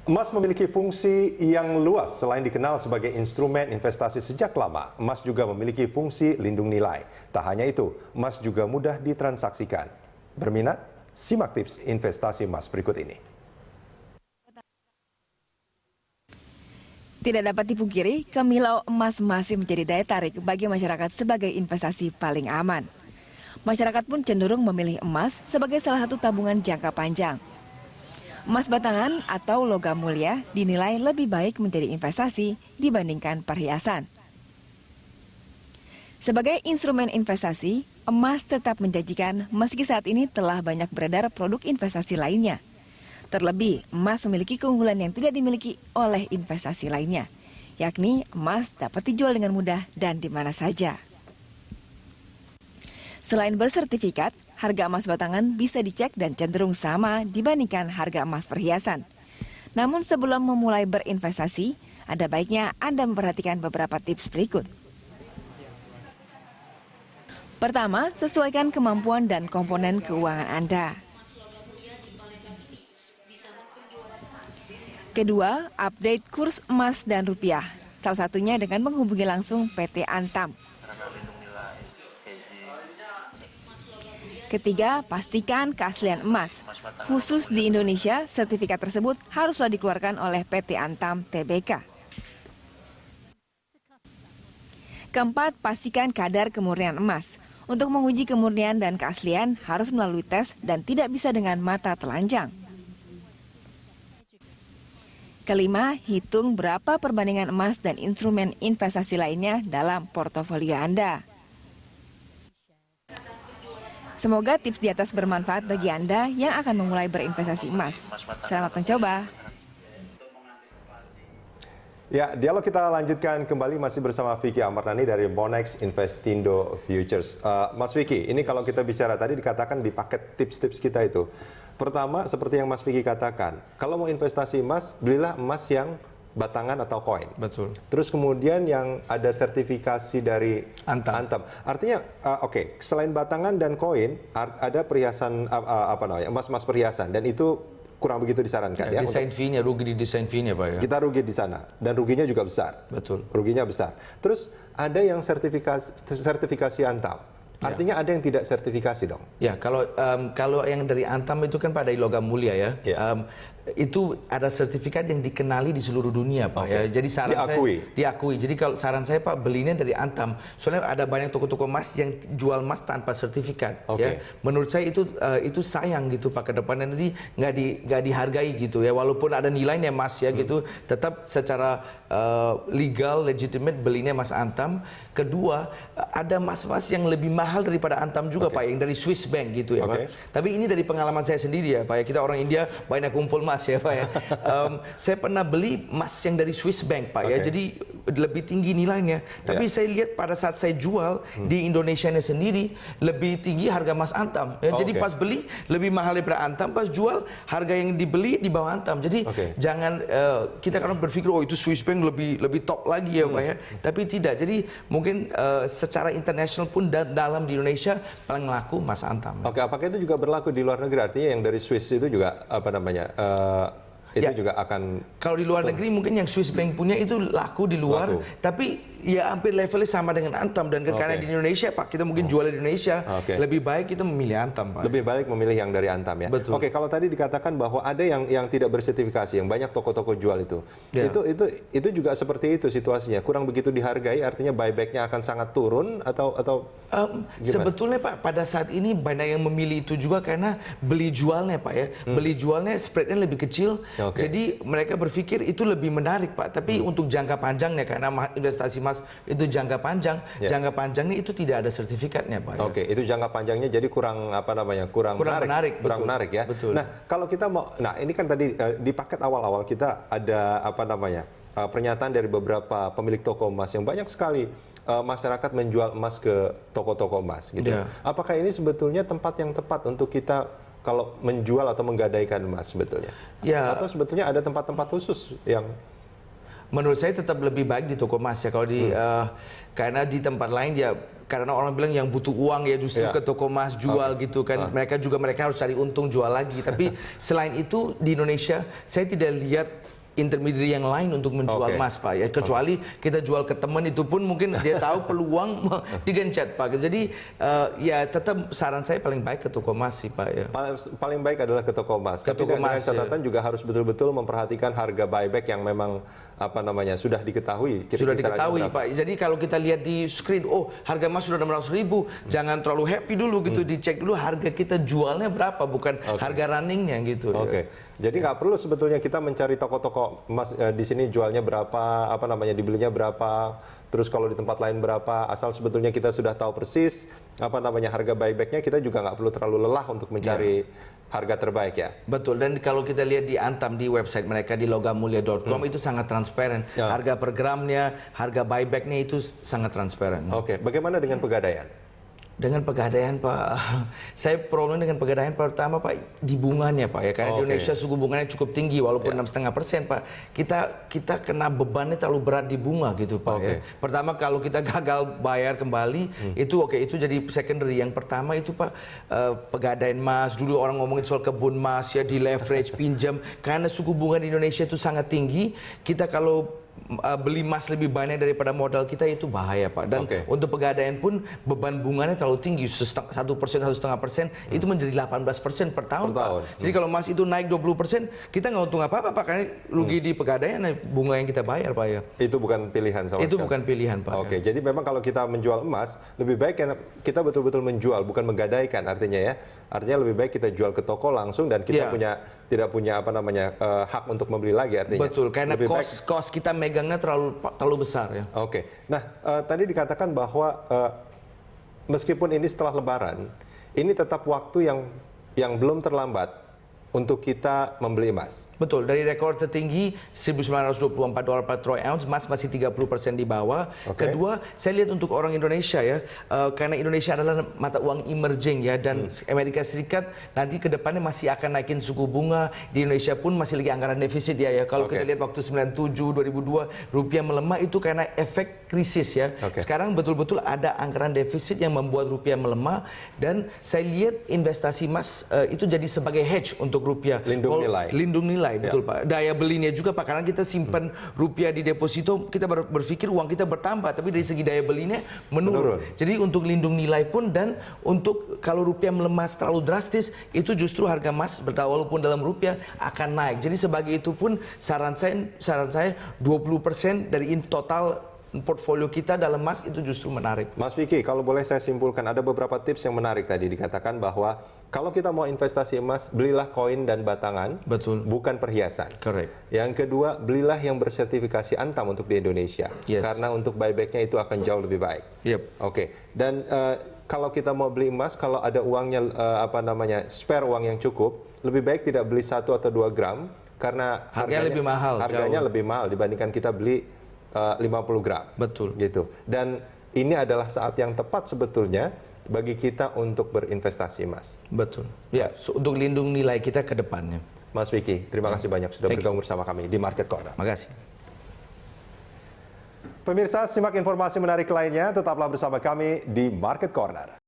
Emas memiliki fungsi yang luas. Selain dikenal sebagai instrumen investasi sejak lama, emas juga memiliki fungsi lindung nilai. Tak hanya itu, emas juga mudah ditransaksikan. Berminat? Simak tips investasi emas berikut ini. Tidak dapat dipungkiri, kemilau emas masih menjadi daya tarik bagi masyarakat sebagai investasi paling aman. Masyarakat pun cenderung memilih emas sebagai salah satu tabungan jangka panjang. Emas batangan atau logam mulia dinilai lebih baik menjadi investasi dibandingkan perhiasan. Sebagai instrumen investasi, emas tetap menjanjikan meski saat ini telah banyak beredar produk investasi lainnya. Terlebih, emas memiliki keunggulan yang tidak dimiliki oleh investasi lainnya, yakni emas dapat dijual dengan mudah dan di mana saja. Selain bersertifikat, harga emas batangan bisa dicek dan cenderung sama dibandingkan harga emas perhiasan. Namun sebelum memulai berinvestasi, ada baiknya Anda memperhatikan beberapa tips berikut. Pertama, sesuaikan kemampuan dan komponen keuangan Anda. Kedua, update kurs emas dan rupiah, salah satunya dengan menghubungi langsung PT Antam. Ketiga, pastikan keaslian emas. Khusus di Indonesia, sertifikat tersebut haruslah dikeluarkan oleh PT Antam Tbk. Keempat, pastikan kadar kemurnian emas. Untuk menguji kemurnian dan keaslian harus melalui tes dan tidak bisa dengan mata telanjang. Kelima, hitung berapa perbandingan emas dan instrumen investasi lainnya dalam portofolio Anda. Semoga tips di atas bermanfaat bagi Anda yang akan memulai berinvestasi emas. Selamat mencoba. Ya, dialog kita lanjutkan kembali masih bersama Vicky Amarnani dari Monex Investindo Futures. Mas Vicky, ini kalau kita bicara tadi dikatakan di paket tips-tips kita itu. Pertama, seperti yang Mas Vicky katakan, kalau mau investasi emas, belilah emas yang batangan atau koin. Betul. Terus kemudian yang ada sertifikasi dari Antam. Artinya, selain batangan dan koin, ada perhiasan emas-emas perhiasan, dan itu kurang begitu disarankan. Ya, desain fee-nya, rugi di desain fee-nya Pak ya. Kita rugi di sana, dan ruginya juga besar. Betul. Ruginya besar. Terus ada yang sertifikasi Antam. Artinya ada yang tidak sertifikasi dong? Ya, kalau yang dari Antam itu kan pada logam mulia ya. Itu ada sertifikat yang dikenali di seluruh dunia Pak ya. Jadi saran diakui. Jadi kalau saran saya Pak, belinya dari Antam. Soalnya ada banyak toko-toko emas yang jual emas tanpa sertifikat ya. Menurut saya itu sayang gitu Pak, ke depannya nanti nggak dihargai gitu ya. Walaupun ada nilainya emas ya gitu, tetap secara legal legitimate belinya emas Antam. Kedua, ada emas-emas yang lebih mahal daripada Antam juga Pak, yang dari Swiss Bank gitu ya Pak. Tapi ini dari pengalaman saya sendiri ya Pak ya. Kita orang India banyak kumpul emas ya Pak ya. Saya pernah beli emas yang dari Swiss Bank Pak ya. Jadi lebih tinggi nilainya. Tapi saya lihat pada saat saya jual di Indonesianya sendiri lebih tinggi harga emas Antam. Ya. Jadi pas beli lebih mahal daripada Antam, pas jual harga yang dibeli di bawah Antam. Jadi jangan kita kan berpikir oh itu Swiss Bank lebih top lagi ya Pak ya. Tapi tidak. Jadi mungkin secara internasional pun dalam di Indonesia paling laku emas Antam. Apakah itu juga berlaku di luar negeri? Artinya yang dari Swiss itu juga itu juga akan... Kalau di luar negeri mungkin yang Swiss Bank punya itu laku di luar, tapi ya hampir levelnya sama dengan Antam. Dan karena di Indonesia Pak, kita mungkin jual di Indonesia, lebih baik kita memilih Antam Pak. Lebih baik memilih yang dari Antam ya? Betul. Kalau tadi dikatakan bahwa ada yang tidak bersertifikasi, yang banyak toko-toko jual itu. Itu juga seperti itu situasinya, kurang begitu dihargai, artinya buyback-nya akan sangat turun atau sebetulnya Pak, pada saat ini banyak yang memilih itu juga karena beli jualnya Pak ya. Beli jualnya spreadnya lebih kecil. Jadi mereka berpikir itu lebih menarik Pak. Tapi untuk jangka panjangnya, karena investasi emas itu jangka panjang, jangka panjangnya itu tidak ada sertifikatnya Pak. Itu jangka panjangnya jadi kurang menarik ya. Betul. Nah, kalau kita mau, ini kan tadi di paket awal-awal kita ada pernyataan dari beberapa pemilik toko emas yang banyak sekali masyarakat menjual emas ke toko-toko emas gitu. Apakah ini sebetulnya tempat yang tepat untuk kita kalau menjual atau menggadaikan emas sebetulnya? Atau sebetulnya ada tempat-tempat khusus yang... Menurut saya tetap lebih baik di toko emas ya. Kalau karena di tempat lain ya, karena orang bilang yang butuh uang ya justru ke toko emas jual gitu kan. Mereka harus cari untung jual lagi. Tapi selain itu di Indonesia saya tidak lihat intermediary yang lain untuk menjual emas, Pak. Ya, kecuali kita jual ke teman, itu pun mungkin dia tahu peluang digencet, Pak. Jadi ya tetap saran saya paling baik ke toko emas sih, Pak. Ya. Paling baik adalah ke toko emas. Tapi dengan catatan juga harus betul-betul memperhatikan harga buyback yang memang sudah diketahui. Sudah diketahui, Pak. Jadi kalau kita lihat di screen, oh harga emas sudah 600.000, jangan terlalu happy dulu gitu, dicek dulu harga kita jualnya berapa, bukan harga runningnya gitu. Jadi nggak perlu sebetulnya kita mencari toko-toko emas di sini jualnya berapa, dibelinya berapa, terus kalau di tempat lain berapa, asal sebetulnya kita sudah tahu persis harga buybacknya, kita juga nggak perlu terlalu lelah untuk mencari harga terbaik ya. Betul, dan kalau kita lihat di Antam di website mereka di logamulia.com itu sangat transparan. Harga per gramnya, harga buybacknya itu sangat transparan. Bagaimana dengan Pegadaian? Dengan Pegadaian, Pak, saya problem dengan Pegadaian pertama, Pak, di bunganya, Pak, ya, karena di Indonesia suku bunganya cukup tinggi, walaupun 6,5%, Pak, kita kena bebannya terlalu berat di bunga gitu, Pak. Ya. Pertama kalau kita gagal bayar kembali, itu jadi secondary. Yang pertama itu, Pak, Pegadaian emas, dulu orang ngomongin soal kebun emas, ya, di leverage, pinjam, karena suku bunga di Indonesia itu sangat tinggi, kita kalau beli emas lebih banyak daripada modal kita itu bahaya, Pak. Dan untuk Pegadaian pun beban bunganya terlalu tinggi, 1%, 1,5%, itu menjadi 18% per tahun, Pak. Jadi kalau emas itu naik 20%, kita nggak untung apa-apa, Pak, karena rugi di Pegadaian bunga yang kita bayar, Pak, ya. Itu bukan pilihan sama sekali. Itu bukan pilihan, Pak. Jadi memang kalau kita menjual emas, lebih baik kita betul-betul menjual, bukan menggadaikan artinya ya. Artinya lebih baik kita jual ke toko langsung dan kita tidak punya hak untuk membeli lagi artinya. Betul, karena cost kita megangnya terlalu besar ya. Nah, tadi dikatakan bahwa meskipun ini setelah Lebaran, ini tetap waktu yang belum terlambat untuk kita membeli emas. Betul, dari rekor tertinggi $1.924 per troy ounce, emas masih 30% di bawah. Kedua, saya lihat untuk orang Indonesia ya, karena Indonesia adalah mata uang emerging ya, dan Amerika Serikat nanti ke depannya masih akan naikin suku bunga. Di Indonesia pun masih lagi anggaran defisit ya. Kalau kita lihat waktu 97, 2002, rupiah melemah itu karena efek krisis ya. Sekarang betul-betul ada anggaran defisit yang membuat rupiah melemah, dan saya lihat investasi emas itu jadi sebagai hedge untuk rupiah. Lindung nilai. Betul, Pak. Daya belinya juga, Pak, karena kita simpan rupiah di deposito, kita berpikir uang kita bertambah, tapi dari segi daya belinya menurun. Jadi untuk lindung nilai pun, dan untuk kalau rupiah melemah terlalu drastis, itu justru harga emas walaupun dalam rupiah akan naik. Jadi sebagai itu pun saran saya 20% dari total portfolio kita dalam emas itu justru menarik. Mas Vicky, kalau boleh saya simpulkan, ada beberapa tips yang menarik tadi. Dikatakan bahwa kalau kita mau investasi emas, belilah koin dan batangan, bukan perhiasan. Yang kedua, belilah yang bersertifikasi Antam untuk di Indonesia, karena untuk buybacknya itu akan jauh lebih baik. Dan kalau kita mau beli emas, kalau ada uangnya spare uang yang cukup, lebih baik tidak beli 1 atau 2 gram, karena harganya lebih mahal dibandingkan kita beli 50 gram. Gitu. Dan ini adalah saat yang tepat sebetulnya bagi kita untuk berinvestasi emas. Ya, untuk lindung nilai kita ke depannya. Mas Vicky, terima kasih banyak sudah bergabung bersama kami di Market Corner. Makasih. Pemirsa, simak informasi menarik lainnya, tetaplah bersama kami di Market Corner.